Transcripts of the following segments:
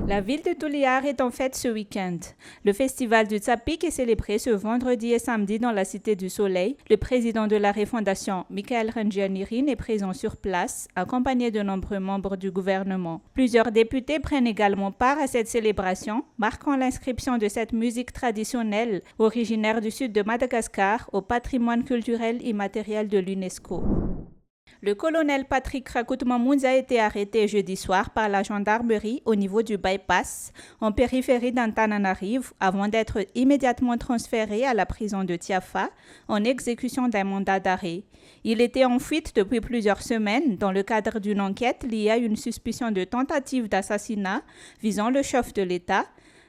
La ville de Tuliar est en fête ce week-end. Le festival du Tsapik est célébré ce vendredi et samedi dans la Cité du Soleil. Le président de la Refondation, Michael Rengianirin, est présent sur place, accompagné de nombreux membres du gouvernement. Plusieurs députés prennent également part à cette célébration, marquant l'inscription de cette musique traditionnelle, originaire du sud de Madagascar, au patrimoine culturel immatériel de l'UNESCO. Le colonel Patrick Rakout-Mamoudz a été arrêté jeudi soir par la gendarmerie au niveau du bypass en périphérie d'Antananarive avant d'être immédiatement transféré à la prison de Tiafa en exécution d'un mandat d'arrêt. Il était en fuite depuis plusieurs semaines dans le cadre d'une enquête liée à une suspicion de tentative d'assassinat visant le chef de l'État,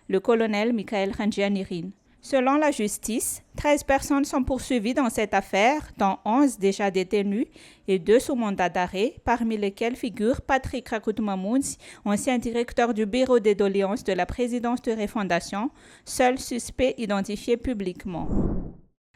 le colonel Michael Rengianirin. Selon la justice, 13 personnes sont poursuivies dans cette affaire, dont 11 déjà détenues et 2 sous mandat d'arrêt, parmi lesquels figure Patrick Rakout-Mamoudz, ancien directeur du bureau des doléances de la présidence de Refondation, seul suspect identifié publiquement.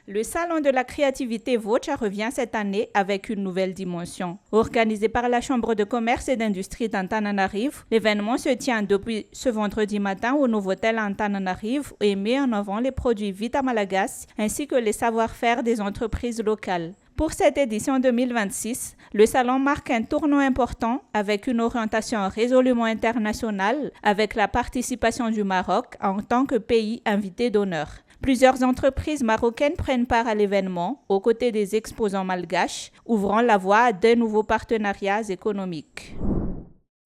Le Salon de la créativité Vocha revient cette année avec une nouvelle dimension. Organisé par la Chambre de commerce et d'industrie d'Antananarive, l'événement se tient depuis ce vendredi matin au Novotel Antananarive et met en avant les produits Vita Malagas ainsi que les savoir-faire des entreprises locales. Pour cette édition 2026, le salon marque un tournant important avec une orientation résolument internationale avec la participation du Maroc en tant que pays invité d'honneur. Plusieurs entreprises marocaines prennent part à l'événement, aux côtés des exposants malgaches, ouvrant la voie à de nouveaux partenariats économiques.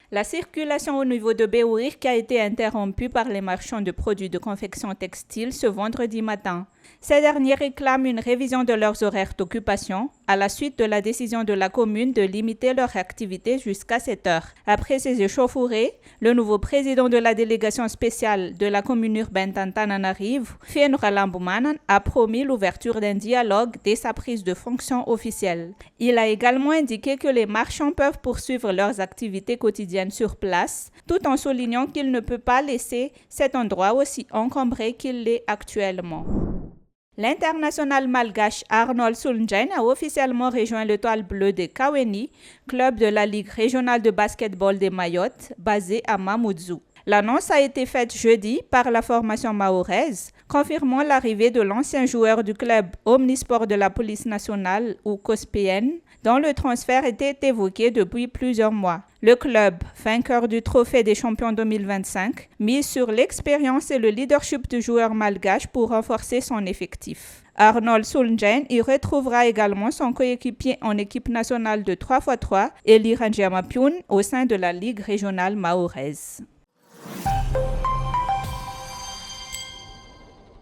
La circulation au niveau de Béouir qui a été interrompue par les marchands de produits de confection textile ce vendredi matin. Ces derniers réclament une révision de leurs horaires d'occupation à la suite de la décision de la commune de limiter leur activité jusqu'à 7 heures. Après ces échauffourées, le nouveau président de la délégation spéciale de la commune urbaine d'Antananarive, Fienra Lamboumanan, a promis l'ouverture d'un dialogue dès sa prise de fonction officielle. Il a également indiqué que les marchands peuvent poursuivre leurs activités quotidiennes sur place, tout en soulignant qu'il ne peut pas laisser cet endroit aussi encombré qu'il l'est actuellement. L'international malgache Arnold Soulndjain a officiellement rejoint l'Étoile bleue de Kaweni, club de la Ligue régionale de basketball des Mayotte, basé à Mamoudzou. L'annonce a été faite jeudi par la formation mahoraise, confirmant l'arrivée de l'ancien joueur du club Omnisport de la police nationale, ou COSPN, dont le transfert était évoqué depuis plusieurs mois. Le club, vainqueur du Trophée des champions 2025, mise sur l'expérience et le leadership du joueur malgache pour renforcer son effectif. Arnold Soulndjain y retrouvera également son coéquipier en équipe nationale de 3x3, Eli Rangiamapioun, au sein de la Ligue régionale mahoraise.